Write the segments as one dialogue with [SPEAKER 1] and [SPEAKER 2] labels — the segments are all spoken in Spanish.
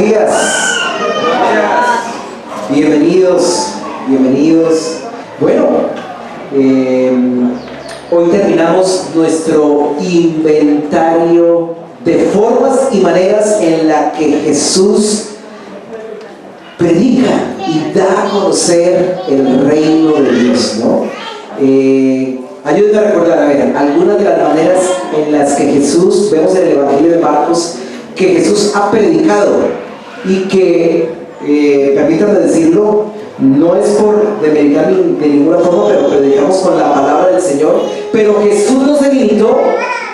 [SPEAKER 1] días. Bienvenidos, bienvenidos. Bueno, hoy terminamos nuestro inventario de formas y maneras en las que Jesús predica y da a conocer el reino de Dios, ¿no? Ayúdenme a recordar, a ver, algunas de las maneras en las que Jesús, vemos en el Evangelio de Marcos, que Jesús ha predicado y que, permítanme decirlo, no es por demeritar de ninguna forma, pero predicamos con la palabra del Señor. Pero Jesús no se limitó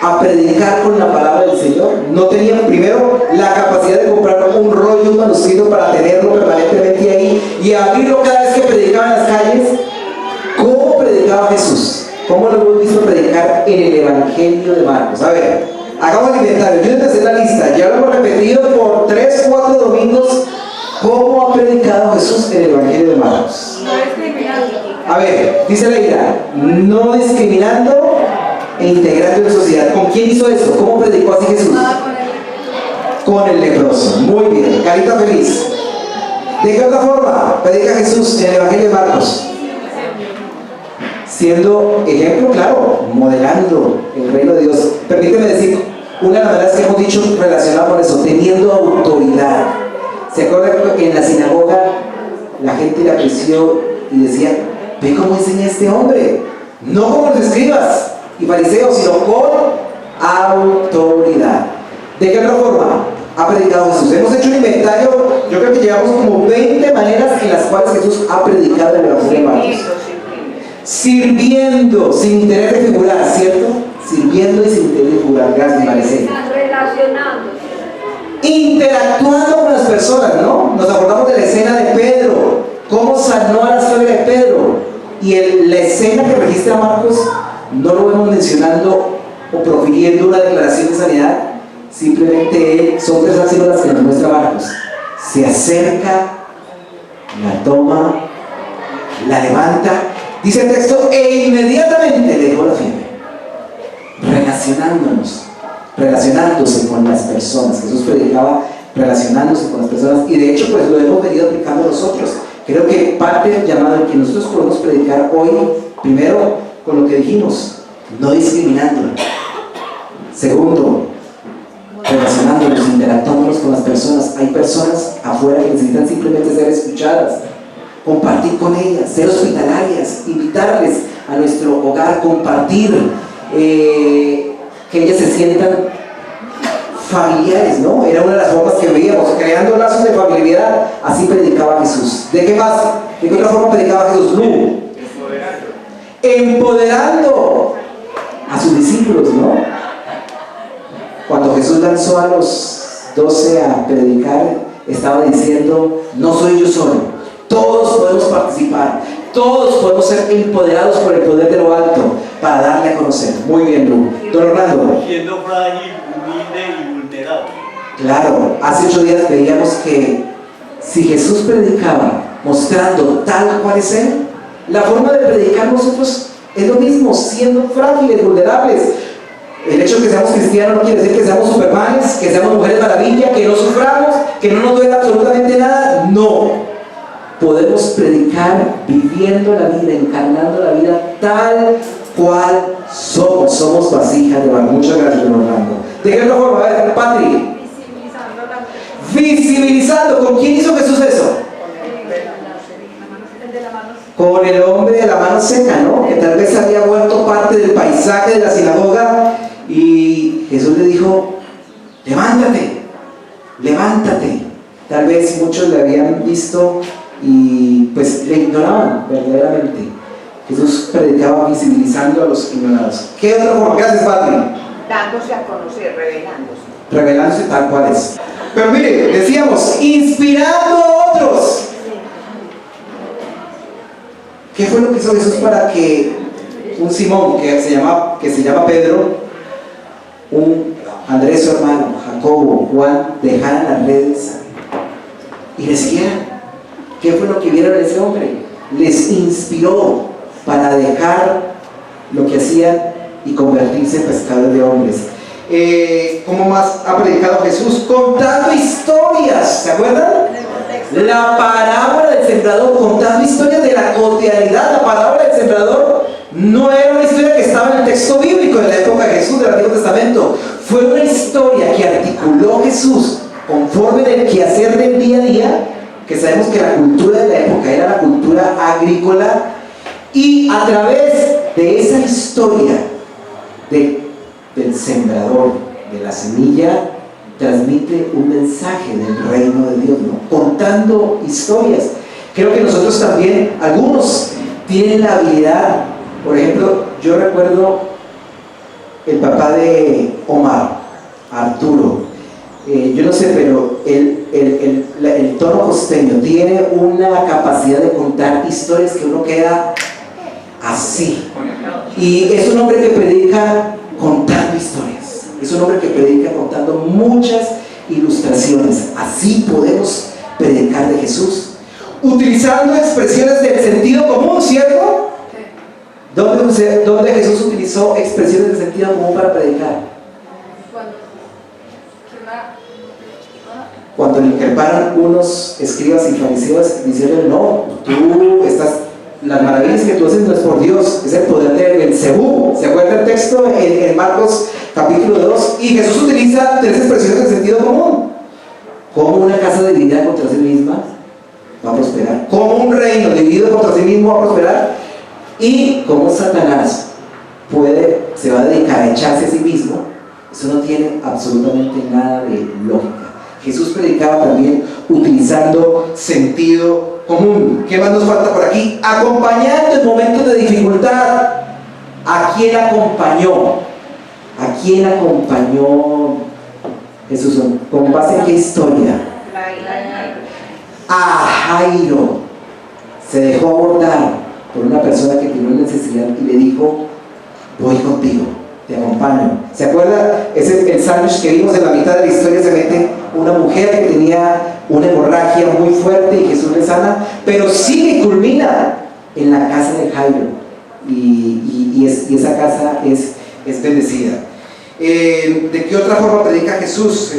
[SPEAKER 1] a predicar con la palabra del Señor. No tenía primero la capacidad de comprar un rollo, un manuscrito para tenerlo permanentemente ahí y abrirlo cada vez que predicaba en las calles. ¿Cómo predicaba Jesús? ¿Cómo lo hemos visto predicar en el Evangelio de Marcos? A ver, hagamos el inventario. Yo empecé la lista, ya lo hemos repetido por 3 o 4 domingos. ¿Cómo ha predicado Jesús en el Evangelio de Marcos?
[SPEAKER 2] No discriminando.
[SPEAKER 1] A ver, dice la Biblia, no discriminando e integrando en sociedad. ¿Con quién hizo eso? ¿Cómo predicó así Jesús? Con el leproso. Muy bien, carita feliz. ¿De qué otra forma predica Jesús en el Evangelio de Marcos? Siendo ejemplo, claro, modelando el reino de Dios. Permíteme decir, una de las maneras que hemos dicho relacionado con eso, teniendo autoridad. ¿Se acuerdan que en la sinagoga la gente le apreció y decía, ve cómo enseña este hombre? No como los escribas y fariseos, sino con autoridad. ¿De qué otra forma ha predicado Jesús? Hemos hecho un inventario, yo creo que llevamos como 20 maneras en las cuales Jesús ha predicado en el Evangelio de Marcos. Sirviendo, sin interés de figurar, ¿cierto? Sirviendo y sin interés de figurar. Gracias, Maricel.
[SPEAKER 2] Relacionándose.
[SPEAKER 1] Interactuando con las personas, ¿no? Nos acordamos de la escena de Pedro, cómo sanó a la suegra de Pedro. Y la escena que registra Marcos no lo vemos mencionando o profiriendo una declaración de sanidad. Simplemente son 3 las que nos muestra Marcos. Se acerca, la toma, la levanta. Dice el texto, e inmediatamente dejó la fiebre. Relacionándose con las personas. Jesús predicaba relacionándose con las personas, y de hecho pues lo hemos venido aplicando nosotros. Creo que parte del llamado en que nosotros podemos predicar hoy, primero con lo que dijimos, no discriminando. Segundo, relacionándonos, interactuándonos con las personas. Hay personas afuera que necesitan simplemente ser escuchadas, compartir con ellas, ser hospitalarias, invitarles a nuestro hogar, compartir, que ellas se sientan familiares, ¿no? Era una de las formas que veíamos, creando lazos de familiaridad. Así predicaba Jesús. ¿De qué más? ¿De qué otra forma predicaba Jesús? Empoderando a sus discípulos, ¿no? Cuando Jesús lanzó a los 12 a predicar, estaba diciendo, no soy yo solo. Todos podemos participar, todos podemos ser empoderados por el poder de lo alto para darle a conocer. Muy bien, Lu. Don Orlando.
[SPEAKER 3] Siendo frágil, humilde y vulnerable.
[SPEAKER 1] Claro, hace 8 días veíamos que si Jesús predicaba mostrando tal cual es Él, la forma de predicar nosotros es lo mismo, siendo frágiles, vulnerables. El hecho de que seamos cristianos no quiere decir que seamos supermanes, que seamos mujeres maravilla, que no suframos, que no nos duele absolutamente nada. No. Podemos predicar viviendo la vida, encarnando la vida tal cual somos. Somos vasijas de barro. Muchas gracias, don Orlando. ¿De qué otra forma? A ver, Patri. Visibilizando. ¿Con quién hizo Jesús eso? Con el hombre de la mano seca, ¿no? Que tal vez había vuelto parte del paisaje de la sinagoga, y Jesús le dijo, levántate, levántate. Tal vez muchos le habían visto y pues le ignoraban verdaderamente. Jesús predicaba visibilizando a los ignorados. ¿Qué otra forma? Gracias, Padre.
[SPEAKER 2] Dándose a conocer, revelándose.
[SPEAKER 1] Revelándose tal cual es. Pero mire, decíamos, inspirando a otros. ¿Qué fue lo que hizo Jesús para que un Simón que se llama Pedro, un Andrés su hermano, Jacobo, Juan, dejaran las redes y le siguieran? ¿Qué fue lo que vieron en ese hombre? Les inspiró para dejar lo que hacían y convertirse en pescadores de hombres. ¿Cómo más ha predicado Jesús? Contando historias, ¿se acuerdan? La parábola del sembrador, contando historias de la cotidianidad. La parábola del sembrador no era una historia que estaba en el texto bíblico de la época de Jesús, del Antiguo Testamento. Fue una historia que articuló Jesús conforme del quehacer del día a día, que sabemos que la cultura de la época era la cultura agrícola, y a través de esa historia del sembrador, de la semilla, transmite un mensaje del reino de Dios, ¿no? Contando historias. Creo que nosotros también, algunos tienen la habilidad. Por ejemplo, yo recuerdo el papá de Omar, Arturo. Yo no sé, pero el tono costeño tiene una capacidad de contar historias que uno queda así. Y es un hombre que predica contando historias. Es un hombre que predica contando muchas ilustraciones. Así podemos predicar de Jesús, utilizando expresiones del sentido común, ¿cierto? ¿Dónde Jesús utilizó expresiones del sentido común para predicar? Cuando le increparon unos escribas y fariseos, diciendo: no, las maravillas que tú haces no es por Dios, es el poder de Belcebú. ¿Se acuerda el texto en Marcos capítulo 2? Y Jesús utiliza tres expresiones del sentido común. Como una casa dividida contra sí misma va a prosperar, como un reino dividido contra sí mismo va a prosperar, y como Satanás se va a dedicar a echarse a sí mismo. Eso no tiene absolutamente nada de lógica. Jesús predicaba también utilizando sentido común. ¿Qué más nos falta por aquí? Acompañando en momentos de dificultad. ¿A quién acompañó? ¿A quién acompañó Jesús? ¿Con base en qué historia? A Jairo. Se dejó abordar por una persona que tenía necesidad y le dijo: voy contigo, te acompaño. ¿Se acuerda? Es el sándwich que vimos en la mitad de la historia. Se mete una mujer que tenía una hemorragia muy fuerte y Jesús le sana, pero sigue y culmina en la casa de Jairo, y esa casa es bendecida. ¿De qué otra forma predica Jesús?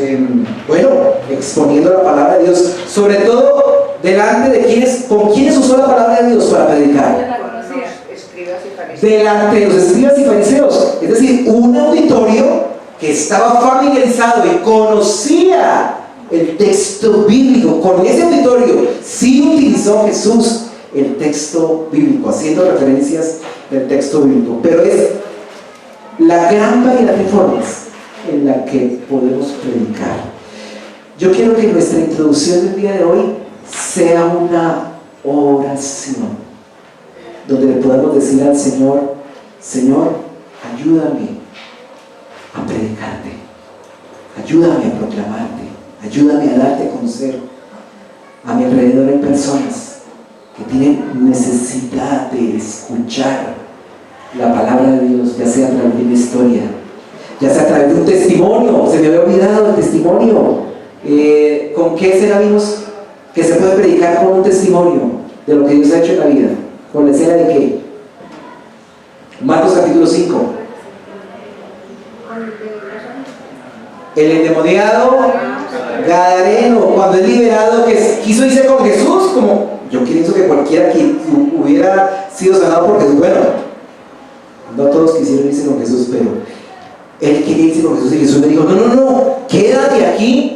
[SPEAKER 1] Bueno, exponiendo la palabra de Dios, sobre todo delante de con quienes usó la palabra de Dios para predicar. Delante de los escribas y fariseos, es decir, un auditorio que estaba familiarizado y conocía el texto bíblico. Con ese auditorio sí utilizó Jesús el texto bíblico, haciendo referencias del texto bíblico, pero es la gran variedad de formas en la que podemos predicar. Yo quiero que nuestra introducción del día de hoy sea una oración, donde le podamos decir al Señor: Señor, ayúdame a predicarte, ayúdame a proclamarte, ayúdame a darte a conocer. A mi alrededor hay personas que tienen necesidad de escuchar la palabra de Dios, ya sea a través de una historia, ya sea a través de un testimonio. Se me había olvidado el testimonio. ¿Con qué escena vimos que se puede predicar? Con un testimonio de lo que Dios ha hecho en la vida. ¿Con la escena de qué? Marcos capítulo 5. El endemoniado gadareno, cuando es liberado, que quiso irse con Jesús, como yo pienso que cualquiera que hubiera sido sanado por Jesús. Bueno, no todos quisieron irse con Jesús, pero él quería irse con Jesús, y Jesús le dijo: no, quédate aquí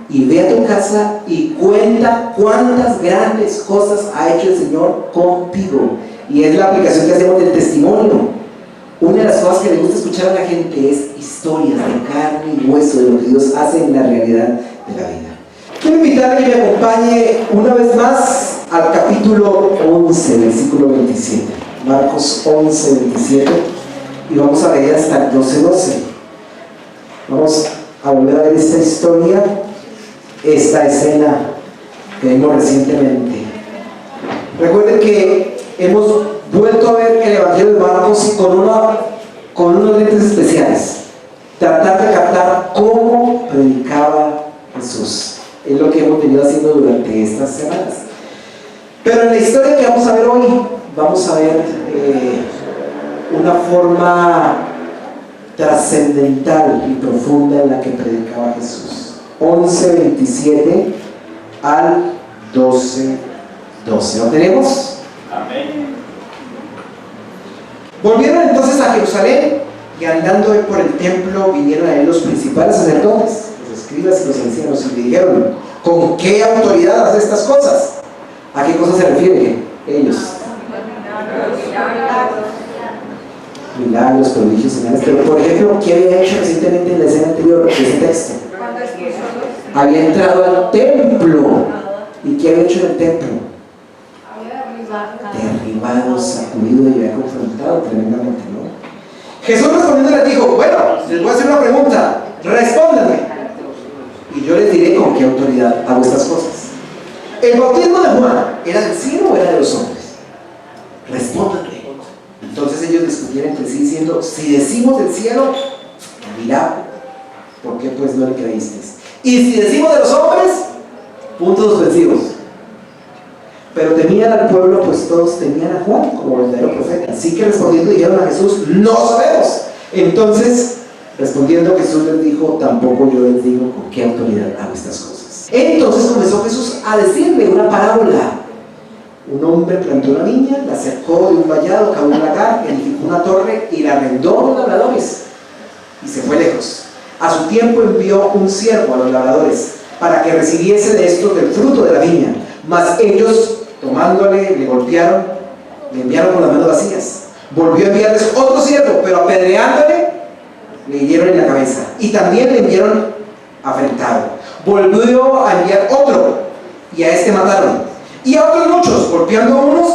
[SPEAKER 1] y ve a tu casa y cuenta cuántas grandes cosas ha hecho el Señor contigo. Y es la aplicación que hacemos del testimonio. Una de las cosas que le gusta escuchar a la gente es historias de carne y hueso de lo que Dios hace en la realidad de la vida. Quiero invitarle que me acompañe una vez más al capítulo 11, versículo 27. Marcos 11, 27. Y vamos a leer hasta el 12. Vamos a volver a ver esta historia, esta escena que vimos recientemente. Recuerden que hemos vuelto a ver el Evangelio de Marcos con unos lentes especiales. Tratar de captar cómo predicaba Jesús. Es lo que hemos venido haciendo durante estas semanas. Pero en la historia que vamos a ver hoy, vamos a ver una forma trascendental y profunda en la que predicaba Jesús. 11:27 al 12:12. ¿Lo tenemos?
[SPEAKER 3] Amén.
[SPEAKER 1] Volvieron entonces a Jerusalén y andando por el templo vinieron a él los principales sacerdotes, los escribas y los ancianos, y le dijeron: ¿con qué autoridad hace estas cosas? ¿A qué cosas se refieren ellos? Milagros, prodigios, señales. Pero por ejemplo, ¿qué había hecho recientemente en la escena anterior de ese texto? Había entrado al templo. ¿Y qué había hecho en el templo? Derribado, sacudido y había confrontado tremendamente, ¿no? Jesús respondiendo les dijo: bueno, les voy a hacer una pregunta, respóndanme y yo les diré con qué autoridad hago estas cosas. ¿El bautismo de Juan era del cielo o era de los hombres? Respóndanme. Entonces ellos discutían entre sí diciendo: si decimos del cielo, mirad, ¿por qué pues no le creísteis? Y si decimos de los hombres, puntos suspensivos. Pero temían al pueblo, pues todos temían a Juan como verdadero profeta. Así que respondiendo dijeron a Jesús: no sabemos. Entonces, respondiendo Jesús les dijo: tampoco yo les digo con qué autoridad hago estas cosas. Entonces comenzó Jesús a decirle una parábola. Un hombre plantó una viña, la cercó de un vallado, cavó un lagar, edificó una torre y la arrendó a los labradores y se fue lejos. A su tiempo envió un siervo a los labradores para que recibiese de estos del fruto de la viña. Mas ellos, tomándole, le golpearon, le enviaron con las manos vacías. Volvió a enviarles otro siervo, pero apedreándole, le hirieron en la cabeza. Y también le enviaron afrentado. Volvió a enviar otro, y a este mataron. Y a otros muchos, golpeando a unos,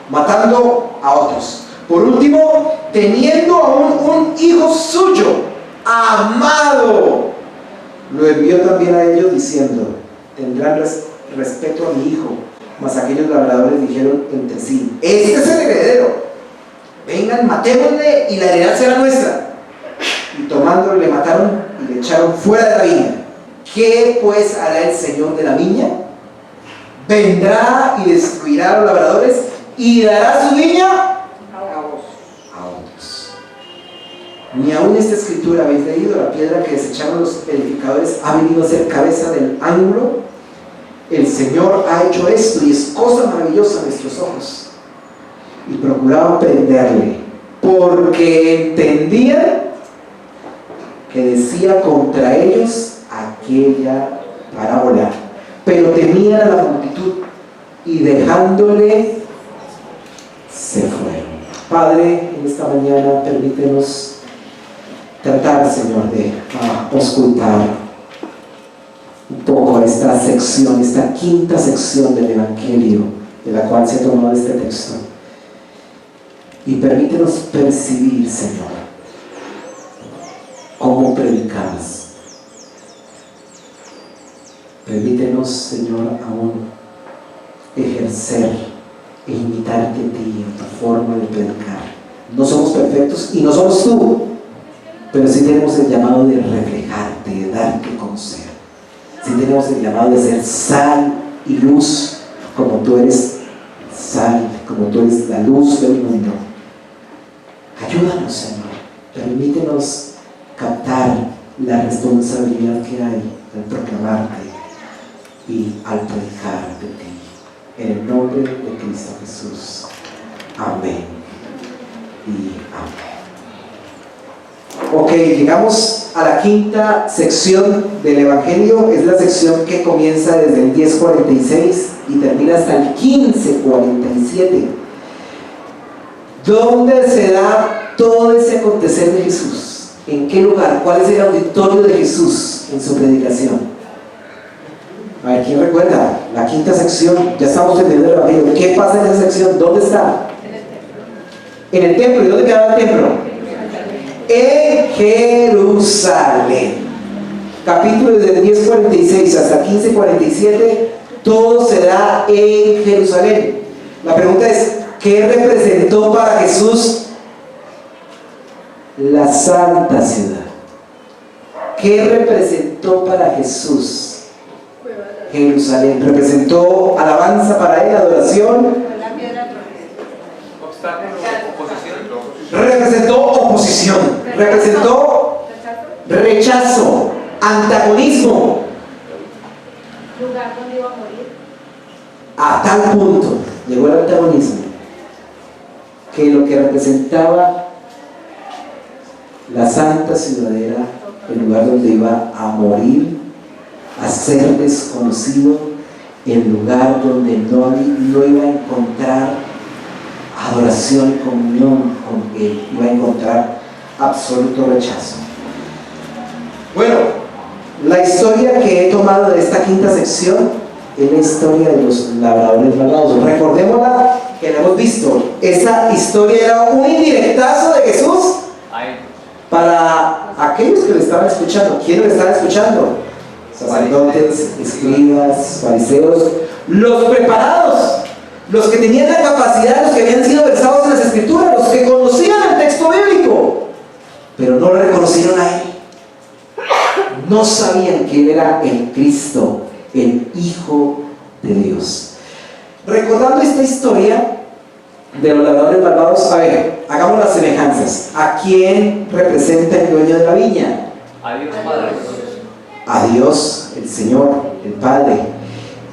[SPEAKER 1] matando a otros. Por último, teniendo aún un hijo suyo, amado, lo envió también a ellos diciendo: tendrán respeto a mi hijo. Mas aquellos labradores dijeron entre sí: este es el heredero, vengan, matémosle y la heredad será nuestra. Y tomándolo le mataron y le echaron fuera de la viña. ¿Qué pues hará el señor de la viña? Vendrá y destruirá a los labradores y dará su viña a otros. Ni aún esta escritura habéis leído: la piedra que desecharon los edificadores ha venido a ser cabeza del ángulo. El Señor ha hecho esto y es cosa maravillosa a nuestros ojos. Y procuraban prenderle, porque entendían que decía contra ellos aquella parábola. Pero temían a la multitud y dejándole se fueron. Padre, en esta mañana permítenos tratar, Señor, de auscultar un poco esta sección, esta quinta sección del Evangelio, de la cual se ha tomado este texto. Y permítenos percibir, Señor, cómo predicabas. Permítenos, Señor, aún ejercer e imitarte a ti en tu forma de predicar. No somos perfectos y no somos tú, pero sí tenemos el llamado de reflejarte, de darte a conocer. Sí tenemos el llamado de ser sal y luz, como tú eres sal, como tú eres la luz del mundo. Ayúdanos, Señor. Permítenos captar la responsabilidad que hay al proclamarte y al predicar de ti. En el nombre de Cristo Jesús. Amén y amén. Ok, llegamos a la quinta sección del Evangelio. Es la sección que comienza desde el 10:46 y termina hasta el 15:47, donde se da todo ese acontecer de Jesús. ¿En qué lugar? ¿Cuál es el auditorio de Jesús en su predicación? A ver, ¿quién recuerda? La quinta sección, ya estamos entendiendo el Evangelio. ¿Qué pasa en esa sección? ¿Dónde está? En el templo. ¿Y dónde quedaba el templo? En Jerusalén. Capítulo desde el 10:46 hasta 15:47, todo se da en Jerusalén. La pregunta es: ¿qué representó para Jesús la santa ciudad? ¿Qué representó para Jesús Jerusalén? ¿Representó alabanza para él, adoración? ¿Representó oposición? oposición, representó rechazo, antagonismo,
[SPEAKER 2] Lugar donde iba a morir.
[SPEAKER 1] a tal punto llegó el antagonismo que lo que representaba la santa ciudad era el lugar donde iba a morir, a ser desconocido, el lugar donde no iba a encontrar adoración y comunión con Él, iba a encontrar absoluto rechazo. Bueno, la historia que he tomado de esta quinta sección es la historia de los labradores malvados. Recordémosla, que la hemos visto. Esa historia era un indirectazo de Jesús para aquellos que le estaban escuchando. ¿Quiénes le estaban escuchando? Sacerdotes, escribas, fariseos, los preparados, los que tenían la capacidad, los que habían sido versados en las escrituras, los que conocían el texto bíblico, pero no lo reconocieron a Él. No sabían que Él era el Cristo, el Hijo de Dios. Recordando esta historia de los labradores malvados, a ver, hagamos las semejanzas. ¿A quién representa el dueño de la viña?
[SPEAKER 3] A Dios Padre.
[SPEAKER 1] A Dios, el Señor, el Padre.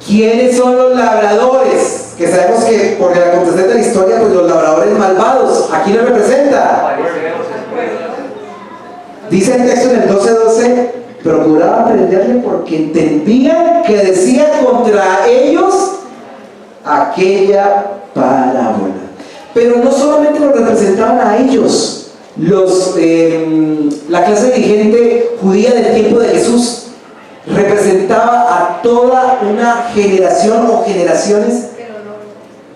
[SPEAKER 1] ¿Quiénes son los labradores? Que sabemos que por la contexto de la historia, pues los labradores malvados, ¿a quién los representa? Dice el texto en el 12:12, procuraban prenderle porque entendían que decía contra ellos aquella parábola. Pero no solamente lo representaban a ellos, la clase dirigente judía del tiempo de Jesús representaba a toda una generación o generaciones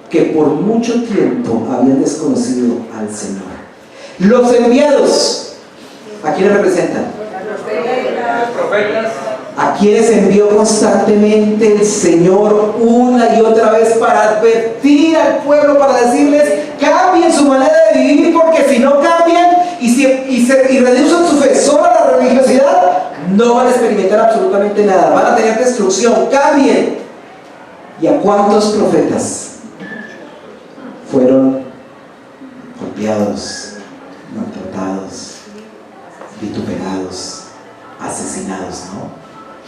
[SPEAKER 1] que por mucho tiempo habían desconocido al Señor. Los enviados, ¿a quiénes representan?
[SPEAKER 3] Los profetas.
[SPEAKER 1] A quienes envió constantemente el Señor una y otra vez para advertir al pueblo, para decirles: cambien su manera de vivir, porque si no cambian y reducen su fe solo a la religiosidad, no van a experimentar absolutamente nada, van a tener destrucción. Cambien. ¿Y a cuántos profetas fueron golpeados, maltratados, vituperados, asesinados, no?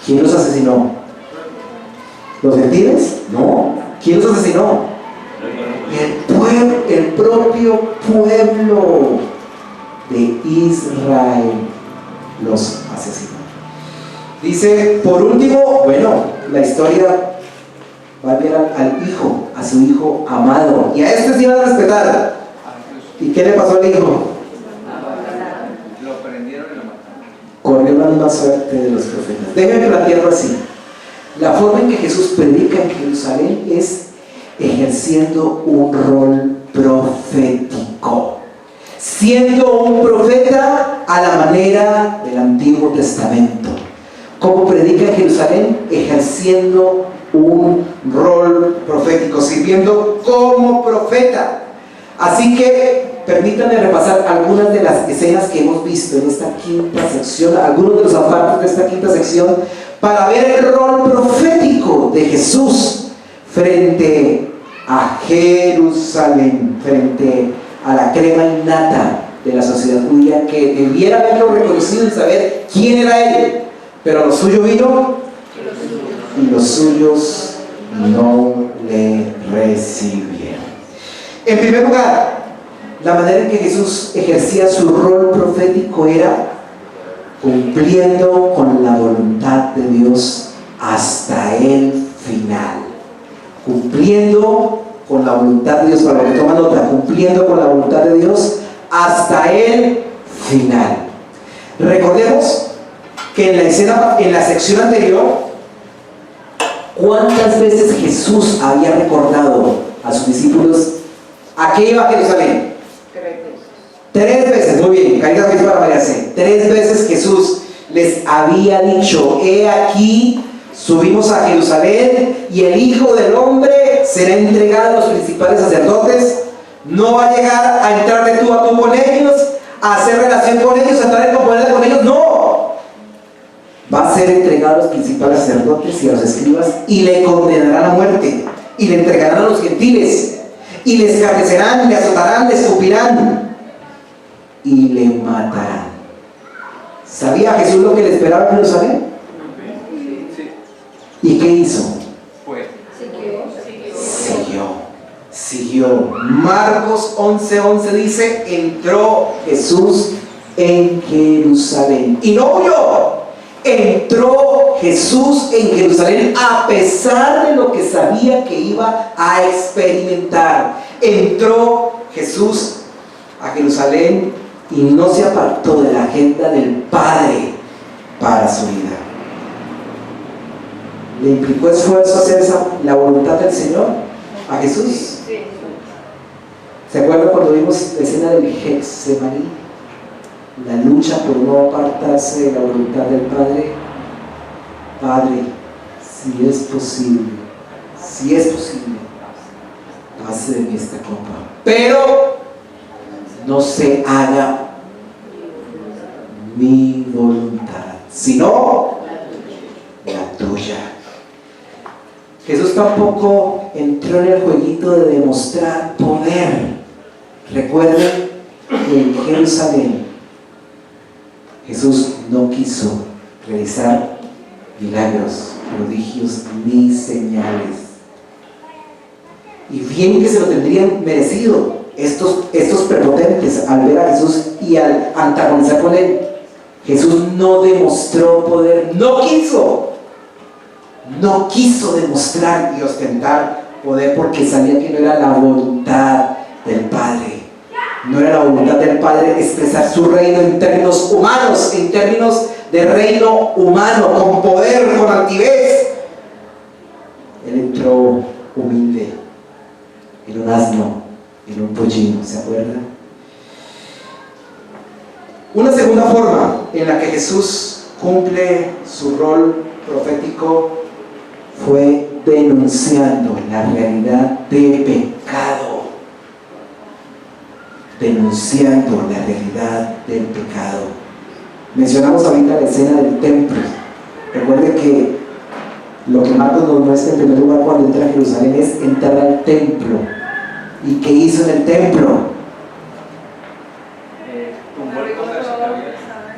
[SPEAKER 1] ¿Quién los asesinó? ¿Los gentiles? No. ¿Quién los asesinó? El propio pueblo de Israel los asesinó. Dice, por último, bueno, la historia va a ver al hijo, a su hijo amado, y a este sí van a respetar. ¿Y qué le pasó al hijo?
[SPEAKER 3] Lo prendieron y lo mataron.
[SPEAKER 1] Corrió la misma suerte de los profetas. Déjenme plantearlo así. La forma en que Jesús predica en Jerusalén es ejerciendo un rol profético, siendo un profeta a la manera del Antiguo Testamento. ¿Cómo predica en Jerusalén? Ejerciendo un rol profético, sirviendo como profeta. Así que permítanme repasar algunas de las escenas que hemos visto en esta quinta sección, algunos de los apartes de esta quinta sección, para ver el rol profético de Jesús frente a Jerusalén, frente a la crema innata de la sociedad judía, que debiera haberlo reconocido y saber quién era Él. Pero lo suyo vino y los suyos no le recibieron. En primer lugar, la manera en que Jesús ejercía su rol profético era cumpliendo con la voluntad de Dios hasta el final. Cumpliendo con la voluntad de Dios, para lo que toma nota, cumpliendo con la voluntad de Dios hasta el final. Recordemos que en la sección anterior, ¿cuántas veces Jesús había recordado a sus discípulos a qué iba a Jerusalén? 3 veces, muy bien, caridad que para María C. 3 veces Jesús les había dicho: he aquí, subimos a Jerusalén y el Hijo del Hombre será entregado a los principales sacerdotes. No va a llegar a entrar de tú a tú con ellos, a hacer relación con ellos, a entrar en comunidad con ellos, no. Va a ser entregado a los principales sacerdotes y a los escribas, y le condenarán a muerte, y le entregarán a los gentiles, y le escarnecerán, le azotarán, le escupirán. y le matarán. ¿Sabía Jesús lo que le esperaba en Jerusalén?
[SPEAKER 3] Sí.
[SPEAKER 1] ¿Y qué hizo?
[SPEAKER 3] Fue.
[SPEAKER 1] Siguió. Marcos 11:11 dice, entró Jesús en Jerusalén y no huyó. Entró Jesús en Jerusalén a pesar de lo que sabía que iba a experimentar. Entró Jesús a Jerusalén y no se apartó de la agenda del Padre para su vida. ¿Le implicó esfuerzo hacer la voluntad del Señor a Jesús? ¿Se acuerdan cuando vimos la escena del Getsemaní? La lucha por no apartarse de la voluntad del Padre. Padre, si es posible, pase de mí esta copa, pero no se haga mi voluntad, sino la tuya. Jesús tampoco entró en el jueguito de demostrar poder. Recuerden que en Jerusalén Jesús no quiso realizar milagros, prodigios ni señales. Y bien que se lo tendrían merecido estos prepotentes al ver a Jesús y al antagonizar con él. Jesús no demostró poder, no quiso demostrar y ostentar poder porque sabía que no era la voluntad del Padre. No era la voluntad del Padre expresar su reino en términos humanos, en términos de reino humano, con poder, con altivez. Él entró humilde, en un asno, en un pollino, ¿se acuerdan? Una segunda forma en la que Jesús cumple su rol profético fue denunciando la realidad de pecado. Denunciando la realidad del pecado. Mencionamos ahorita la escena del templo. Recuerden que lo que Marcos nos muestra en primer lugar cuando entra a Jerusalén es entrar al templo. ¿Y qué hizo en el templo?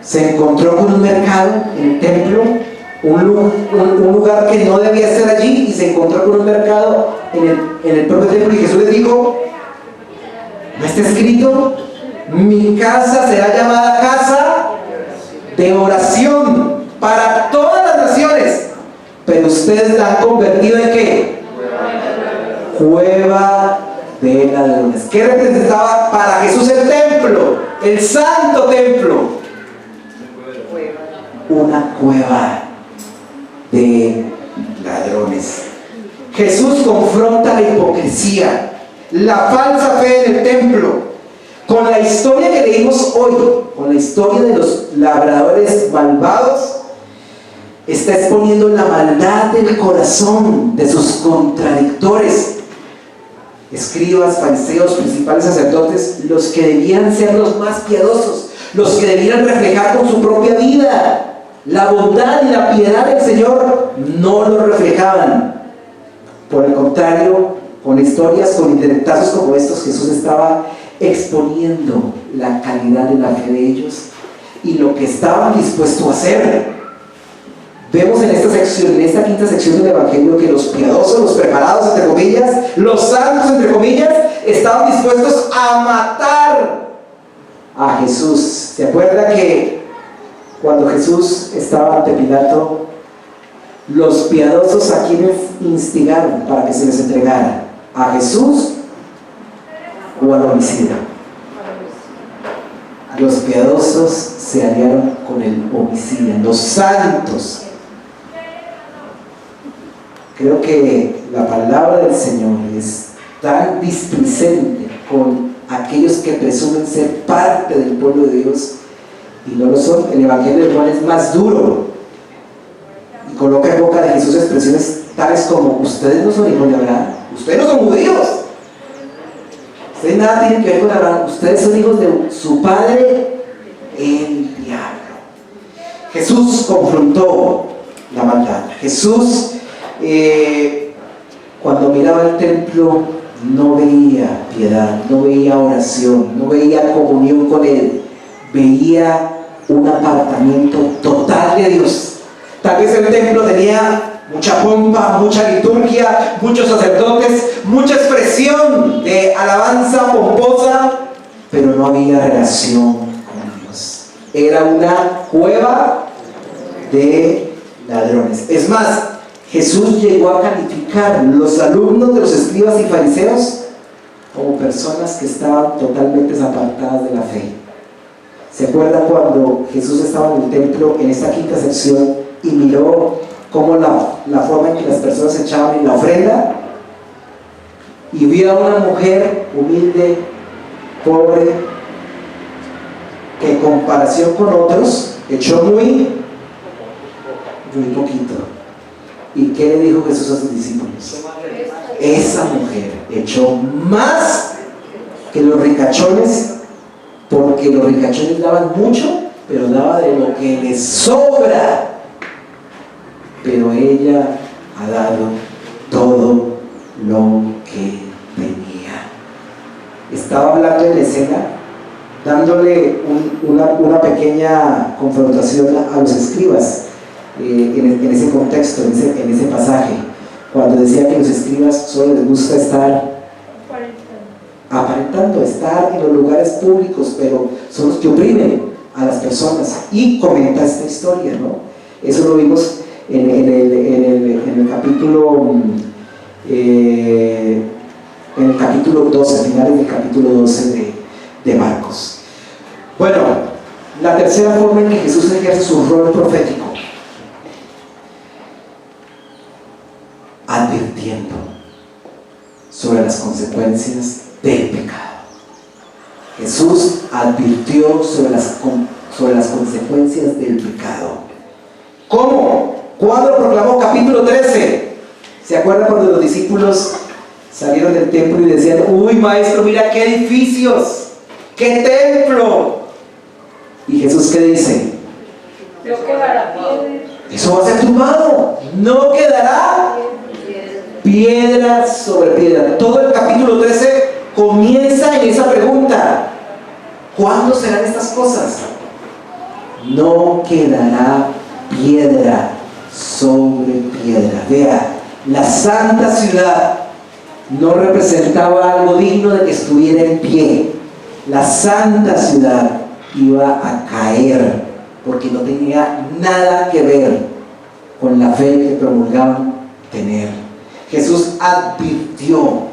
[SPEAKER 1] Se encontró con un mercado en el templo, un lugar que no debía estar allí, y se encontró con un mercado en el propio templo, y Jesús les dijo: ¿no está escrito? Mi casa será llamada casa de oración para todas las naciones, pero ustedes la han convertido en ¿qué? Cueva de ladrones. ¿Qué representaba para Jesús el templo? El santo templo. Una cueva de ladrones. Jesús confronta la hipocresía, la falsa fe en el templo, con la historia que leímos hoy, con la historia de los labradores malvados. Está exponiendo la maldad del corazón de sus contradictores, escribas, fariseos, principales sacerdotes, los que debían ser los más piadosos, los que debían reflejar con su propia vida la bondad y la piedad del Señor. No lo reflejaban. Por el contrario, con historias, con intentazos como estos, Jesús estaba exponiendo la calidad de la fe de ellos y lo que estaban dispuestos a hacer. Vemos en esta sección, en esta quinta sección del Evangelio, que los piadosos, los preparados, entre comillas, los santos, entre comillas, estaban dispuestos a matar a Jesús. ¿Se acuerda que cuando Jesús estaba ante Pilato, los piadosos a quienes instigaron para que se les entregara? ¿A Jesús o al homicida? Los piadosos se aliaron con el homicida, los santos. Creo que la palabra del Señor es tan displicente con aquellos que presumen ser parte del pueblo de Dios y no lo son. El Evangelio de Juan es más duro y coloca en boca de Jesús expresiones tales como: ustedes no son hijos de Abraham, ustedes no son judíos, ustedes nada tienen que ver con Abraham, ustedes son hijos de su padre, el diablo. Jesús confrontó la maldad. Jesús, cuando miraba el templo, no veía piedad, no veía oración, no veía comunión con Él. veía un apartamiento total de Dios. Tal vez el templo tenía mucha pompa, mucha liturgia, muchos sacerdotes, mucha expresión de alabanza pomposa, pero no había relación con Dios. Era una cueva de ladrones. Es más, Jesús llegó a calificar los alumnos de los escribas y fariseos como personas que estaban totalmente apartadas de la fe. ¿Se acuerdan cuando Jesús estaba en el templo, en esta quinta sección, y miró cómo la forma en que las personas echaban en la ofrenda? Y vio a una mujer humilde, pobre, que en comparación con otros echó muy poquito. ¿Y qué le dijo Jesús a sus discípulos? Esa mujer echó más que los ricachones, porque los ricachones daban mucho, pero daba de lo que les sobra. Pero ella ha dado todo lo que tenía. Estaba hablando en la escena, dándole una pequeña confrontación a los escribas en ese contexto, en ese pasaje, cuando decía que los escribas solo les gusta estar aparentando, estar en los lugares públicos, pero son los que oprimen a las personas. Y comenta esta historia, ¿no? Eso lo vimos en el capítulo 12, finales del capítulo 12 de Marcos. Bueno, la tercera forma en que Jesús ejerce su rol profético: advirtiendo sobre las consecuencias del pecado. Jesús advirtió sobre las consecuencias del pecado. ¿Cómo? ¿Cuándo proclamó? Capítulo 13. ¿Se acuerdan cuando los discípulos salieron del templo y decían: uy, maestro, mira qué edificios, qué templo? ¿Y Jesús qué dice?
[SPEAKER 2] No quedará piedra.
[SPEAKER 1] Eso va a ser tumbado, no quedará piedra sobre piedra. Todo el capítulo 13 comienza en esa pregunta: ¿cuándo serán estas cosas? No quedará piedra sobre piedra. Vea, la santa ciudad no representaba algo digno de que estuviera en pie. La santa ciudad iba a caer porque no tenía nada que ver con la fe que promulgaban tener. Jesús advirtió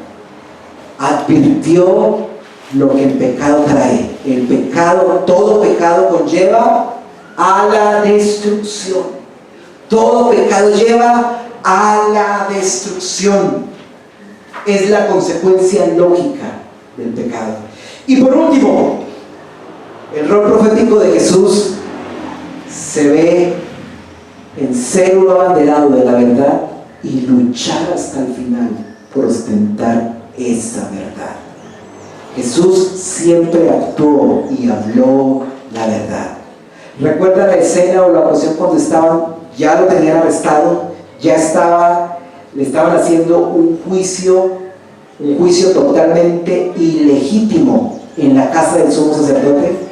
[SPEAKER 1] lo que el pecado trae. El pecado, todo pecado conlleva a la destrucción. Todo pecado lleva a la destrucción. Es la consecuencia lógica del pecado. Y por último, el rol profético de Jesús se ve en ser un abanderado de la verdad y luchar hasta el final por ostentar esa verdad. Jesús siempre actuó y habló la verdad. ¿Recuerda la escena o la ocasión cuando ya lo tenían arrestado, le estaban haciendo un juicio totalmente ilegítimo en la casa del sumo sacerdote?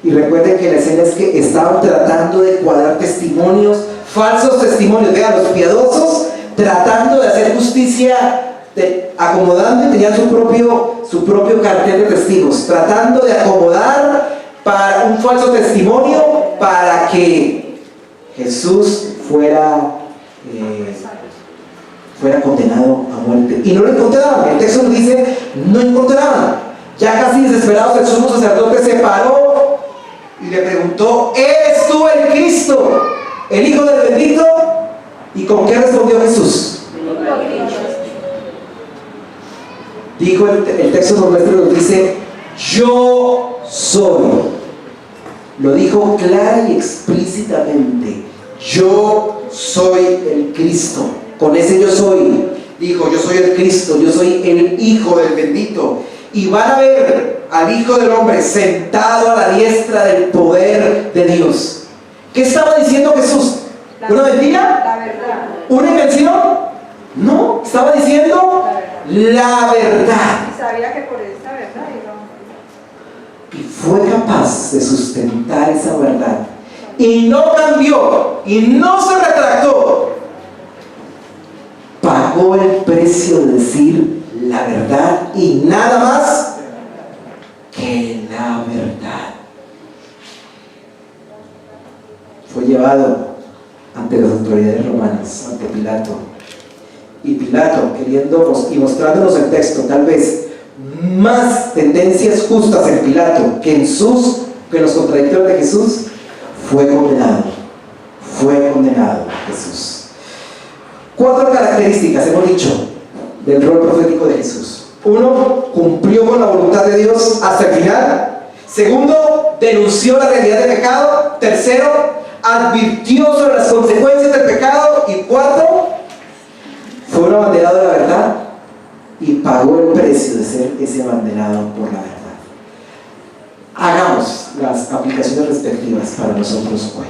[SPEAKER 1] Y recuerden que la escena es que estaban tratando de cuadrar testimonios, falsos testimonios. Vean, los piadosos tratando de hacer justicia, acomodando, y tenían su propio cartel de testigos, tratando de acomodar para un falso testimonio para que Jesús fuera condenado a muerte. Y no lo encontraban. El texto nos dice: no encontraban. Ya casi desesperados, el sumo sacerdote se paró y le preguntó: ¿eres tú el Cristo, el Hijo del bendito? ¿Y con qué respondió Jesús? Dijo el texto nuestro, nos dice: yo soy. Lo dijo clara y explícitamente: yo soy el Cristo. Con ese yo soy, dijo: yo soy el Cristo, yo soy el Hijo del bendito. Y van a ver al Hijo del Hombre sentado a la diestra del poder de Dios. ¿Qué estaba diciendo Jesús? ¿Una mentira?
[SPEAKER 2] La verdad.
[SPEAKER 1] ¿Una invención? No, estaba diciendo la verdad.
[SPEAKER 2] Y sabía que por esa verdad iba a morir.
[SPEAKER 1] fue capaz de sustentar esa verdad y no cambió y no se retractó, pagó el precio de decir la verdad y nada más que la verdad. Fue llevado ante las autoridades romanas, ante Pilato. Y Pilato, queriendo y mostrándonos el texto, tal vez más tendencias justas en Pilato que en los contradictores de Jesús, fue condenado. Fue condenado Jesús. 4 características hemos dicho del rol profético de Jesús. 1, cumplió con la voluntad de Dios hasta el final. 2, denunció la realidad del pecado. 3, advirtió sobre las consecuencias del pecado. Y 4, fue un abanderado de la verdad y pagó el precio de ser ese abanderado por la verdad. Hagamos las aplicaciones respectivas para nosotros hoy.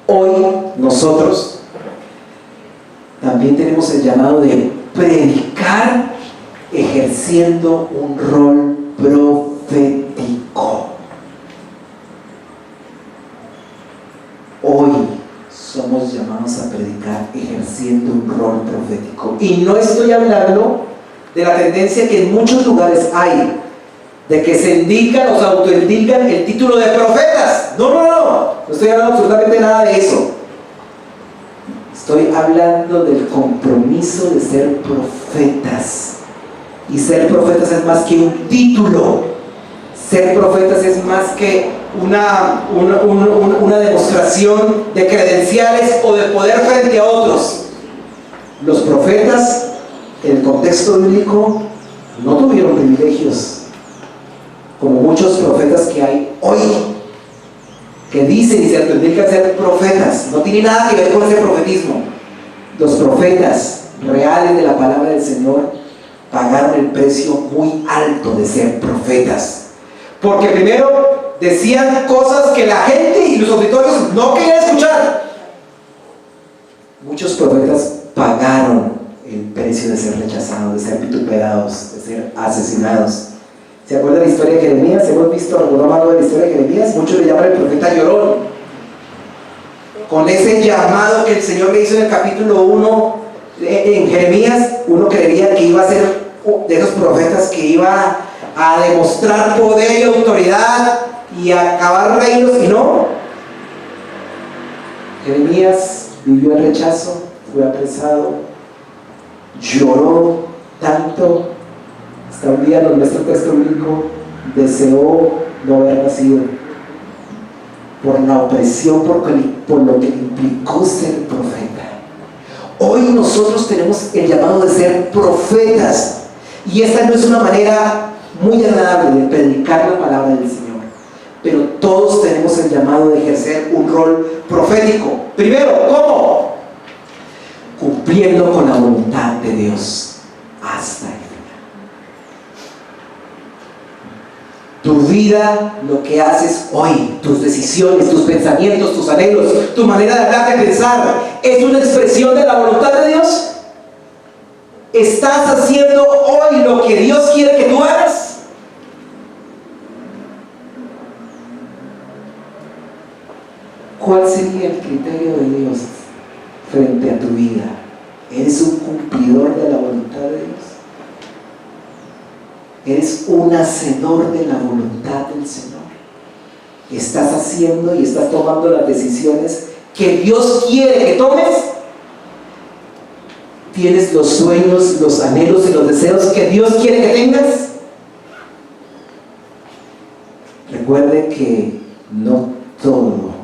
[SPEAKER 1] Hoy nosotros también tenemos el llamado de predicar ejerciendo un rol profético. Hoy somos llamados a predicar ejerciendo un rol profético. Y no estoy hablando de la tendencia que en muchos lugares hay, de que se indican o se autoindican el título de profetas. No estoy hablando absolutamente nada de eso. Estoy hablando del compromiso de ser profetas. Y ser profetas es más que un título. Ser profetas es más que una demostración de credenciales o de poder frente a otros. Los profetas, en el contexto bíblico, no tuvieron privilegios como muchos profetas que hay hoy, que dicen y se autoindican ser profetas. No tiene nada que ver con ese profetismo. Los profetas reales de la palabra del Señor pagaron el precio muy alto de ser profetas, porque primero decían cosas que la gente y los auditorios no querían escuchar. Muchos profetas pagaron el precio de ser rechazados, de ser vituperados, de ser asesinados. ¿Se acuerdan la historia de Jeremías? Hemos visto algo de la historia de Jeremías. Muchos le llaman el profeta llorón, con ese llamado que el Señor le hizo en el capítulo 1 en Jeremías. Uno creería que iba a ser de esos profetas que iba a demostrar poder y autoridad y a acabar reinos, y no. Jeremías vivió el rechazo, fue apresado, lloró tanto, hasta un día en nuestro texto bíblico deseó no haber nacido por la opresión, por lo que implicó ser profeta. Hoy nosotros tenemos el llamado de ser profetas, y esta no es una manera muy agradable de predicar la palabra del Señor, pero todos tenemos el llamado de ejercer un rol profético. Primero, ¿cómo? Cumpliendo con la voluntad de Dios hasta el final. Tu vida, lo que haces hoy, tus decisiones, tus pensamientos, tus anhelos, tu manera de hablar, de pensar, ¿es una expresión de la voluntad de Dios? ¿Estás haciendo hoy lo que Dios quiere que tú hagas? ¿Cuál sería el criterio de Dios frente a tu vida? ¿Eres un cumplidor de la voluntad de Dios? ¿Eres un hacedor de la voluntad del Señor? ¿Estás haciendo y estás tomando las decisiones que Dios quiere que tomes? ¿Tienes los sueños, los anhelos y los deseos que Dios quiere que tengas? Recuerde que no todo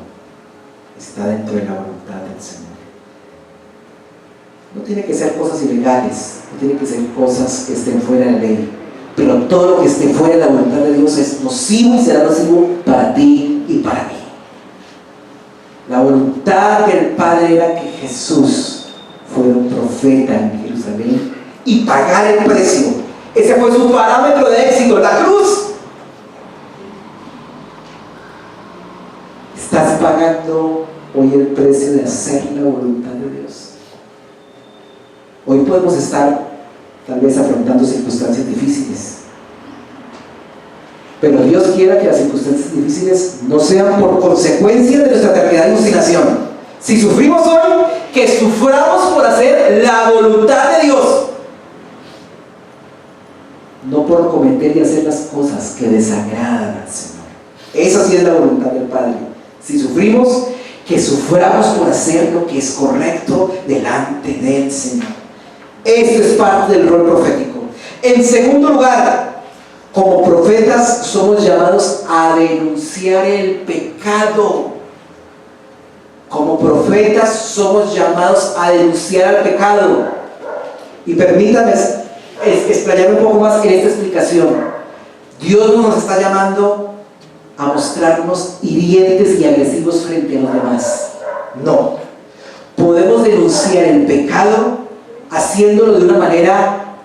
[SPEAKER 1] está dentro de la voluntad del Señor. No tiene que ser cosas ilegales, no tiene que ser cosas que estén fuera de la ley, pero todo lo que esté fuera de la voluntad de Dios es nocivo y será nocivo para ti y para mí. La voluntad del Padre era que Jesús fuera un profeta en Jerusalén y pagar el precio. Ese fue su parámetro de éxito, la cruz. ¿Estás pagando hoy el precio de hacer la voluntad de Dios? Hoy podemos estar tal vez afrontando circunstancias difíciles, Pero Dios quiera que las circunstancias difíciles no sean por consecuencia de nuestra terquedad y obstinación. Si sufrimos hoy, que suframos por hacer la voluntad de Dios, no por cometer y hacer las cosas que desagradan al Señor. Esa sí es la voluntad del Padre. Si sufrimos, que suframos por hacer lo que es correcto delante del Señor. Esto es parte del rol profético. En segundo lugar, como profetas somos llamados a denunciar el pecado. Como profetas somos llamados a denunciar el pecado. Y permítanme explayarme un poco más en esta explicación. Dios no nos está llamando a mostrarnos hirientes y agresivos frente a los demás. No. Podemos denunciar el pecado haciéndolo de una manera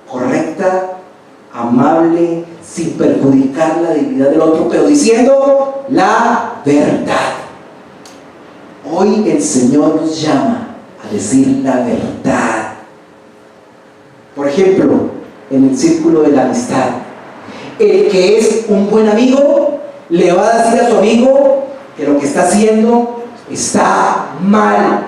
[SPEAKER 1] correcta, amable, sin perjudicar la dignidad del otro, pero diciendo la verdad. Hoy el Señor nos llama a decir la verdad. Por ejemplo, en el círculo de la amistad, el que es un buen amigo le va a decir a su amigo que lo que está haciendo está mal.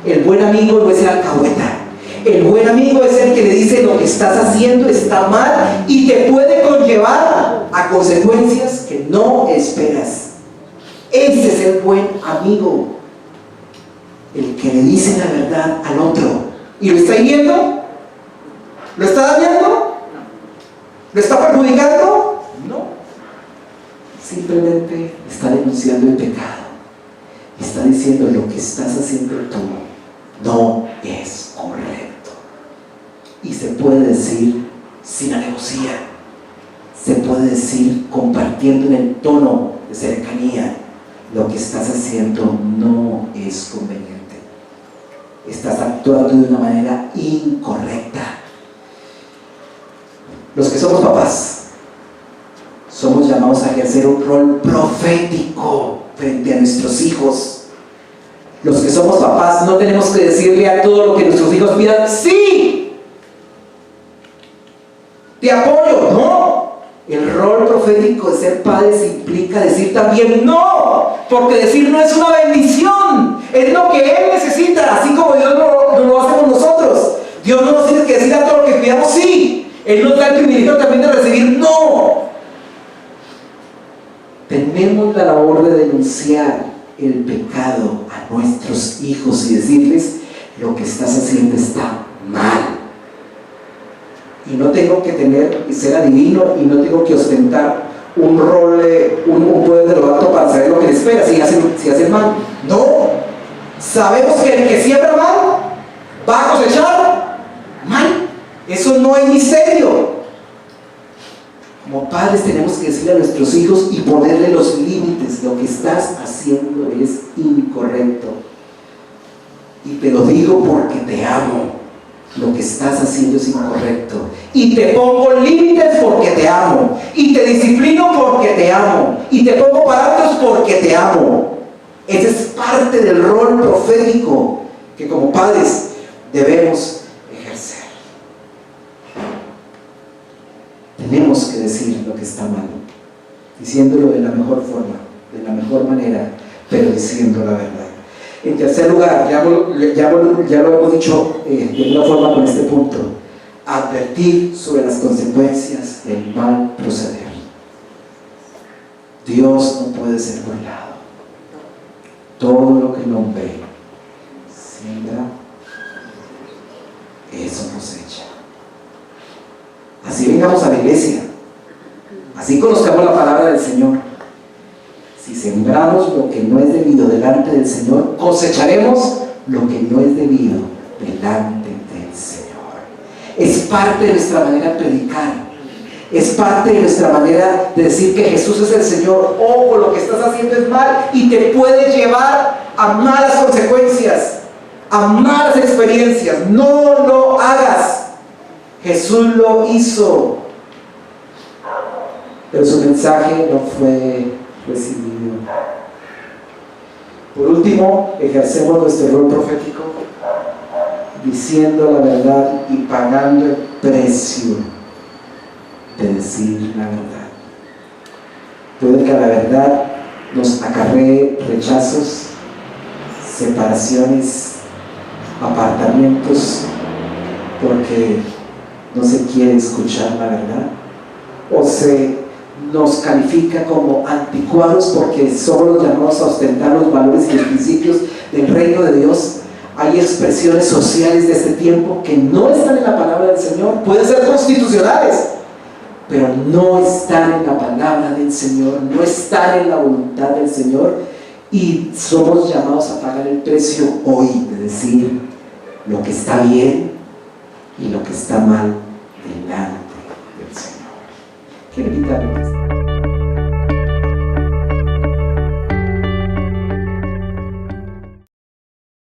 [SPEAKER 1] El buen amigo no es el alcahueta. El buen amigo es el que le dice lo que estás haciendo está mal y te puede conllevar a consecuencias que no esperas. Ese es el buen amigo, el que le dice la verdad al otro. ¿Y lo está hiriendo? ¿Lo está dañando? ¿Lo está perjudicando? No. Simplemente está denunciando el pecado. Está diciendo lo que estás haciendo tú no es correcto. Y se puede decir sin alevosía, se puede decir compartiendo en el tono de cercanía: lo que estás haciendo no es conveniente, estás actuando de una manera incorrecta. Los que somos papás somos llamados a ejercer un rol profético frente a nuestros hijos. Los que somos papás no tenemos que decirle a todo lo que nuestros hijos pidan ¡sí! Te apoyo, no. El rol profético de ser padres implica decir también no, porque decir no es una bendición, es lo que Él necesita, así como Dios no lo hacemos nosotros. Dios no nos tiene que decir a todo lo que pidamos sí, Él nos da el privilegio también de recibir no. Tenemos la labor de denunciar el pecado a nuestros hijos y decirles: lo que estás haciendo está mal. Y no tengo que ser adivino y no tengo que ostentar un rol, un poder de lo alto para saber lo que les espera si hacen mal. No. Sabemos que el que siembra mal va a cosechar mal. Eso no hay misterio. Como padres tenemos que decirle a nuestros hijos y ponerle los límites: lo que estás haciendo es incorrecto. Y te lo digo porque te amo. Lo que estás haciendo es incorrecto. Y te pongo límites porque te amo. Y te disciplino porque te amo. Y te pongo parámetros porque te amo. Ese es parte del rol profético que como padres debemos ejercer. Tenemos que decir lo que está mal, diciéndolo de la mejor forma, de la mejor manera, pero diciendo la verdad. En tercer lugar, ya lo hemos dicho de una forma con este punto: advertir sobre las consecuencias del mal proceder. Dios no puede ser burlado. Todo lo que el hombre siembra, eso cosecha. Así vengamos a la iglesia, así conozcamos la palabra del Señor. Si sembramos lo que no es debido delante del Señor, cosecharemos lo que no es debido delante del Señor. Es parte de nuestra manera de predicar, es parte de nuestra manera de decir que Jesús es el Señor. Ojo, lo que estás haciendo es mal y te puede llevar a malas consecuencias, a malas experiencias. No lo hagas. Jesús lo hizo, pero su mensaje no fue recibido. Por último, ejercemos nuestro rol profético diciendo la verdad y pagando el precio de decir la verdad. Puede que la verdad nos acarree rechazos, separaciones, apartamientos, porque no se quiere escuchar la verdad, o se nos califica como anticuados porque somos los llamados a ostentar los valores y los principios del reino de Dios. Hay expresiones sociales de este tiempo que no están en la palabra del Señor, pueden ser constitucionales, pero no están en la palabra del Señor, no están en la voluntad del Señor, y somos llamados a pagar el precio hoy de decir lo que está bien y lo que está mal delante del Señor. Quiero invitarle